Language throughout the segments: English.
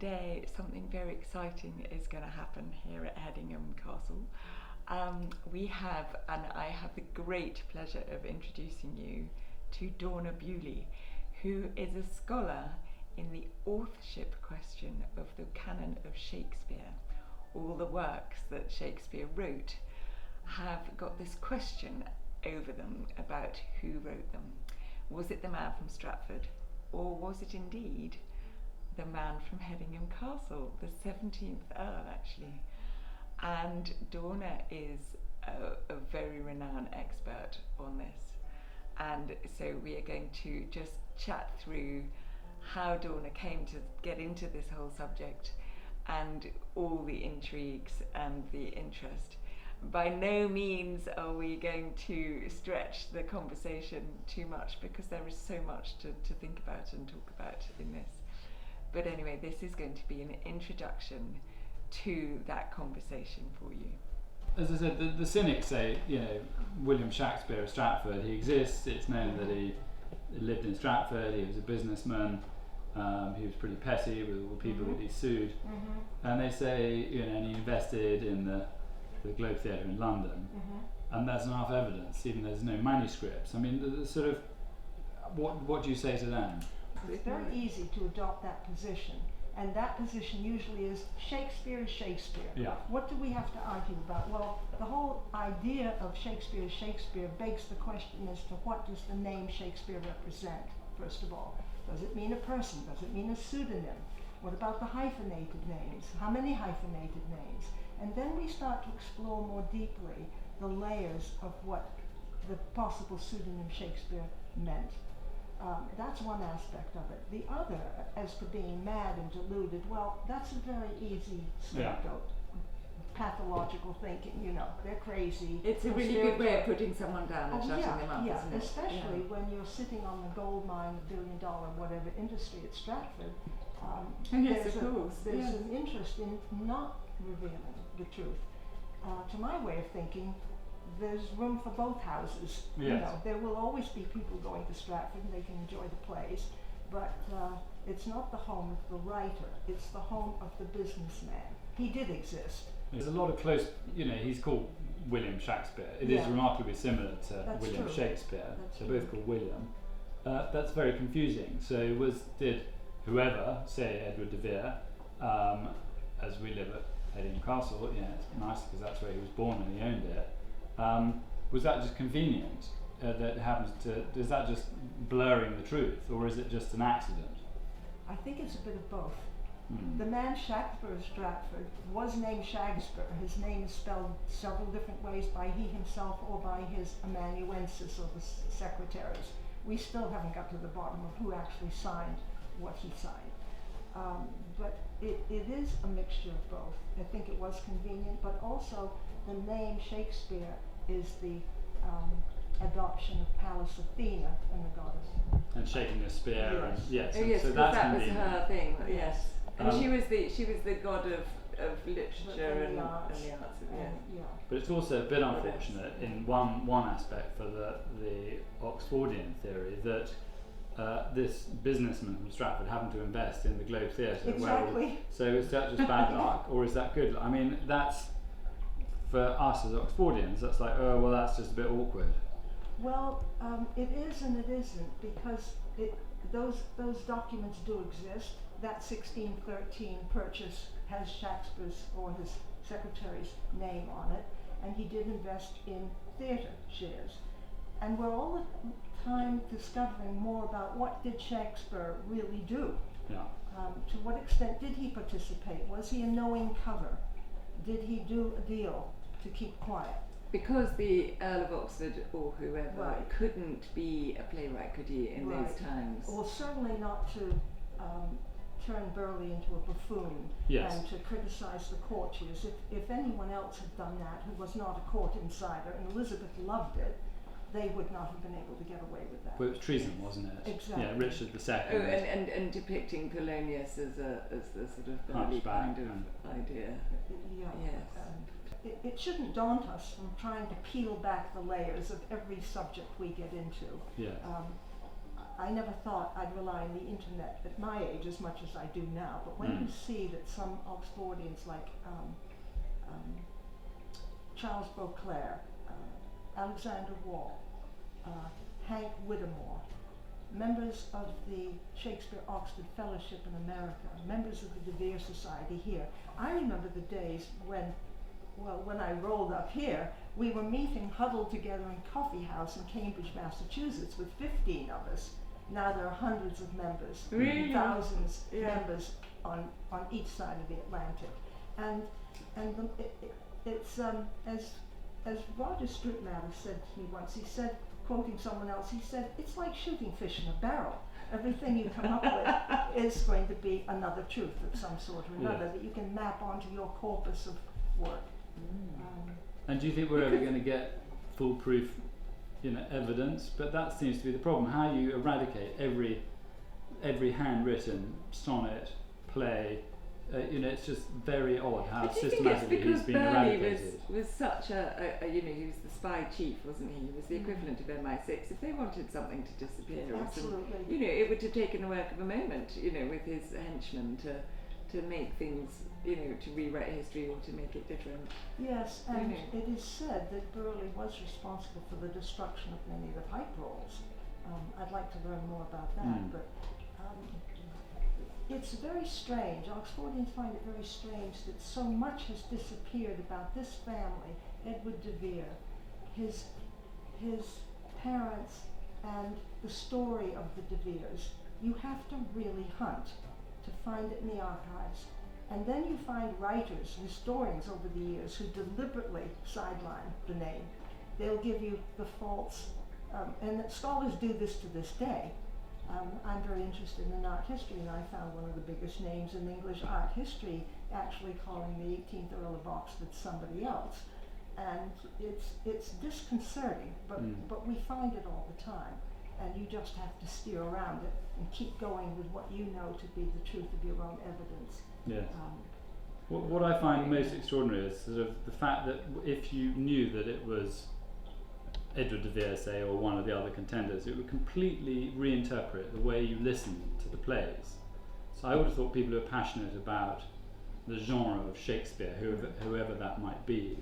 today something very exciting is going to happen here at Hedingham Castle. I have the great pleasure of introducing you to Dorna Bewley, who is a scholar in the authorship question of the canon of Shakespeare. All the works that Shakespeare wrote have got this question over them about who wrote them. Was it the man from Stratford, or was it indeed the man from Hedingham Castle, the 17th Earl actually? And Dorna is a very renowned expert on this, and so we are going to just chat through how Dorna came to get into this whole subject and all the intrigues and the interest. By no means are we going to stretch the conversation too much, because there is so much to think about and talk about in this. But anyway, this is going to be an introduction to that conversation for you. As I said, the cynics say, William Shakespeare of Stratford, he exists. It's known that he lived in Stratford, he was a businessman, he was pretty petty with all the people that he sued. And they say, and he invested in the Globe Theatre in London, and there's enough evidence, even though there's no manuscripts. I mean, the sort of, what do you say to them? It's very easy to adopt that position, and that position usually is Shakespeare is Shakespeare. Yeah. What do we have to argue about? Well, the whole idea of Shakespeare is Shakespeare begs the question as to what does the name Shakespeare represent, first of all. Does it mean a person? Does it mean a pseudonym? What about the hyphenated names? How many hyphenated names? And then we start to explore more deeply the layers of what the possible pseudonym Shakespeare meant. That's one aspect of it. The other, as for being mad and deluded, well, that's a very easy scapegoat. Pathological thinking, they're crazy. It's a really good way of putting someone down and shutting them up, isn't it? Especially when you're sitting on the gold mine, $1 billion whatever industry at Stratford. There's an interest in not revealing the truth. To my way of thinking, there's room for both houses. Yes. There will always be people going to Stratford and they can enjoy the plays, but it's not the home of the writer, it's the home of the businessman. He did exist. There's a lot of close, he's called William Shakespeare. It is remarkably similar to That's William true. Shakespeare. That's They're true. both called William. That's very confusing. So did whoever, say Edward de Vere, as we live at Hedingham Castle, it's nice because that's where he was born and he owned it. Was that just convenient that happens to, is that just blurring the truth, or is it just an accident? I think it's a bit of both. The man Shakespeare of Stratford was named Shakespeare. His name is spelled several different ways by he himself or by his amanuensis or the secretaries. We still haven't got to the bottom of who actually signed what he signed. But it is a mixture of both. I think it was convenient, but also the name Shakespeare is the adoption of Pallas Athena and the goddess. And shaking a spear, Yes. and So that's that was convenient. her thing. Yes, and she was the god of literature and the arts. But it's also a bit unfortunate in one aspect for the Oxfordian theory that this businessman from Stratford happened to invest in the Globe Theatre. Exactly. So is that just bad luck, or is that good? I mean, that's, for us as Oxfordians, that's like, oh, well, that's just a bit awkward. Well, it is and it isn't, because those documents do exist. That 1613 purchase has Shakespeare's or his secretary's name on it, and he did invest in theatre shares. And we're all the time discovering more about what did Shakespeare really do. Yeah. To what extent did he participate? Was he a knowing cover? Did he do a deal to keep quiet? Because the Earl of Oxford or whoever Right. couldn't be a playwright, could he, in those times? Well, certainly not to turn Burleigh into a buffoon and to criticize the courtiers. If anyone else had done that who was not a court insider, and Elizabeth loved it, they would not have been able to get away with that. Well, it was treason, wasn't it? Exactly. Yeah, Richard II. Oh, and depicting Polonius as the sort of Burleigh kind of idea. Yeah. Yes. It shouldn't daunt us from trying to peel back the layers of every subject we get into. Yeah. I never thought I'd rely on the internet at my age as much as I do now, but when you see that some Oxfordians like Charles Beauclerk, Alexander Wall, Hank Whittemore, members of the Shakespeare Oxford Fellowship in America, members of the De Vere Society here. I remember the days when I rolled up here, we were meeting huddled together in Coffee House in Cambridge, Massachusetts with 15 of us. Now there are hundreds of members, Really? thousands members on each side of the Atlantic. And it's as Roger Strittmatter said to me once, he said, quoting someone else, he said, it's like shooting fish in a barrel. Everything you come up with is going to be another truth of some sort or another that you can map onto your corpus of work. And do you think we're ever going to get foolproof, evidence? But that seems to be the problem. How you eradicate every handwritten sonnet, play, it's just very odd how systematically he's been eradicated. Was such he was the spy chief, wasn't he? He was the equivalent of MI6. If they wanted something to disappear, absolutely, it would have taken the work of a moment, with his henchmen to make things, to rewrite history or to make it different. Yes, and it is said that Burley was responsible for the destruction of many of the pipe rolls. I'd like to learn more about that, but it's very strange. Oxfordians find it very strange that so much has disappeared about this family, Edward de Vere, his parents, and the story of the De Veres. You have to really hunt to find it in the archives. And then you find writers, historians over the years, who deliberately sideline the name. They'll give you the false, and scholars do this to this day. I'm very interested in art history, and I found one of the biggest names in English art history actually calling the 18th Earl of Oxford somebody else. And it's disconcerting, but we find it all the time. And you just have to steer around it and keep going with what you know to be the truth of your own evidence. Yes. What I find most extraordinary is sort of the fact that if you knew that it was Edward de Vere, say, or one of the other contenders, it would completely reinterpret the way you listen to the plays. So I would have thought people who are passionate about the genre of Shakespeare, whoever that might be,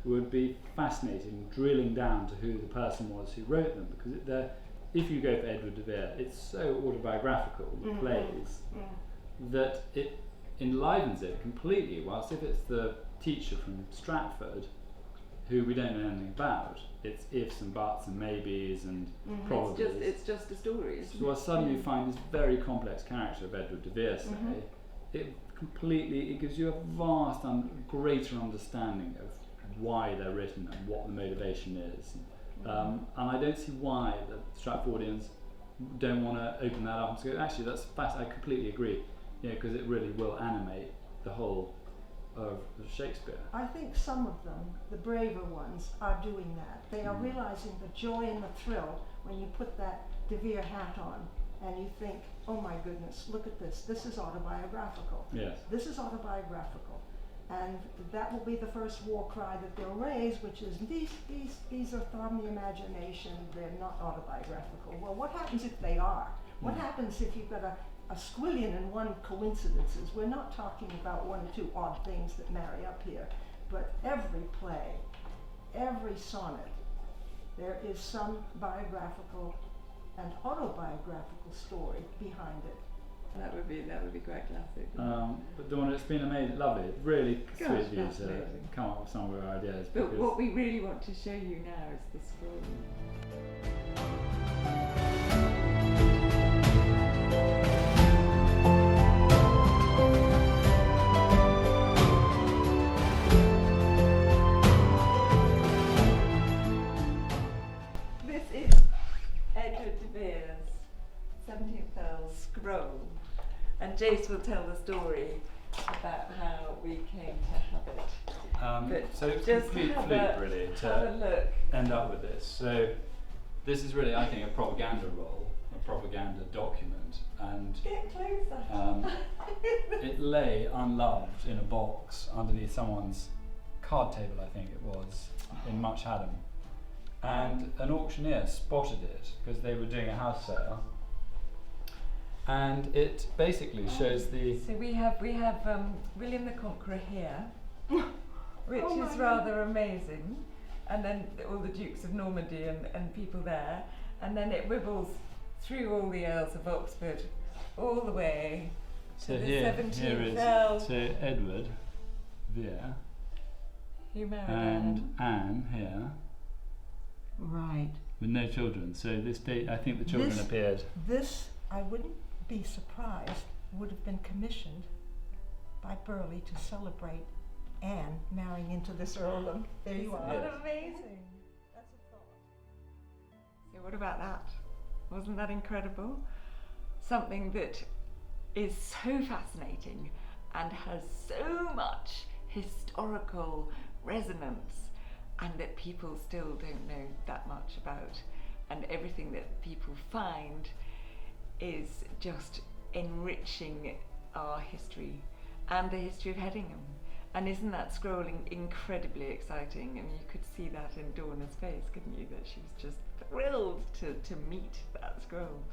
would be fascinating, drilling down to who the person was who wrote them, because if you go for Edward de Vere, it's so autobiographical, the plays, that it enlivens it completely, whilst if it's the teacher from Stratford, who we don't know anything about, it's ifs and buts and maybes and probables. It's just a story. So suddenly you find this very complex character of Edward de Vere, say, it gives you a vast greater understanding of why they're written and what the motivation is. And I don't see why the Stratfordians don't want to open that up and go, actually that's I completely agree, because it really will animate the whole of Shakespeare. I think some of them, the braver ones, are doing that. They are realizing the joy and the thrill when you put that De Vere hat on and you think, oh my goodness, look at this. This is autobiographical. Yes. This is autobiographical. And that will be the first war cry that they'll raise, which is these are from the imagination, they're not autobiographical. Well, what happens if they are? What happens if you've got a squillion and one coincidences? We're not talking about one or two odd things that marry up here, but every play, every sonnet, there is some biographical and autobiographical story behind it. That would be quite classic. But Dorna, it's been amazing, lovely, really sweet of you to amazing. come up with some of your ideas. But what we really want to show you now is the scroll. This is Edward de Vere's 17th Earl scroll. And Jace will tell the story about how we came to have it. So it's just complete have fluke, really, have to a look. end up with this. So this is really, I think, a propaganda role, a propaganda document, and Get closer. it lay unloved in a box underneath someone's card table, I think it was, in Much Haddam. And an auctioneer spotted it because they were doing a house sale, and it basically shows the. So we have William the Conqueror here, which Oh my is rather amazing, and then all the Dukes of Normandy and people there, and then it wibbles through all the Earls of Oxford, all the way So to the here 17th is Earl, so Edward, Vere, who married and Anne here Right. with no children. So this date, I think the children This- appeared. This, I wouldn't be surprised, would have been commissioned by Burghley to celebrate Anne marrying into this earldom. There you Isn't are. that amazing? That's a thought. So what about that? Wasn't that incredible? Something that is so fascinating and has so much historical resonance, and that people still don't know that much about, and everything that people find is just enriching our history and the history of Hedingham. And isn't that scrolling incredibly exciting? I mean, you could see that in Dorna's face, couldn't you? That she was just thrilled to meet that scroll.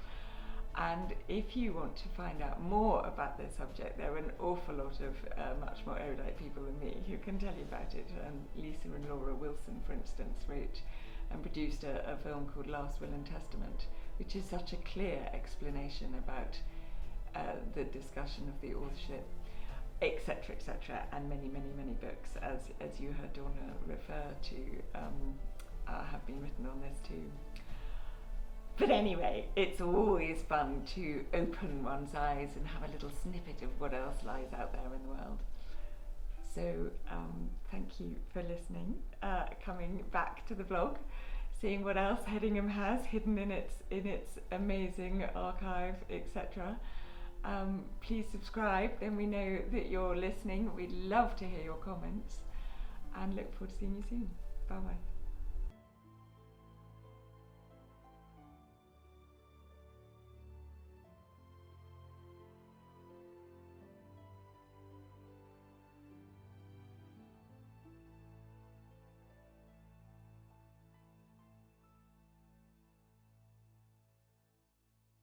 And if you want to find out more about this subject, there are an awful lot of much more erudite people than me who can tell you about it. Lisa and Laura Wilson, for instance, wrote and produced a film called Last Will and Testament, which is such a clear explanation about the discussion of the authorship, etc., etc., and many, many, many books, as you heard Dorna refer to, have been written on this too. But anyway, it's always fun to open one's eyes and have a little snippet of what else lies out there in the world. So thank you for listening, coming back to the blog, seeing what else Hedingham has hidden in its amazing archive, etc. Please subscribe, then we know that you're listening. We'd love to hear your comments, and look forward to seeing you soon. Bye bye.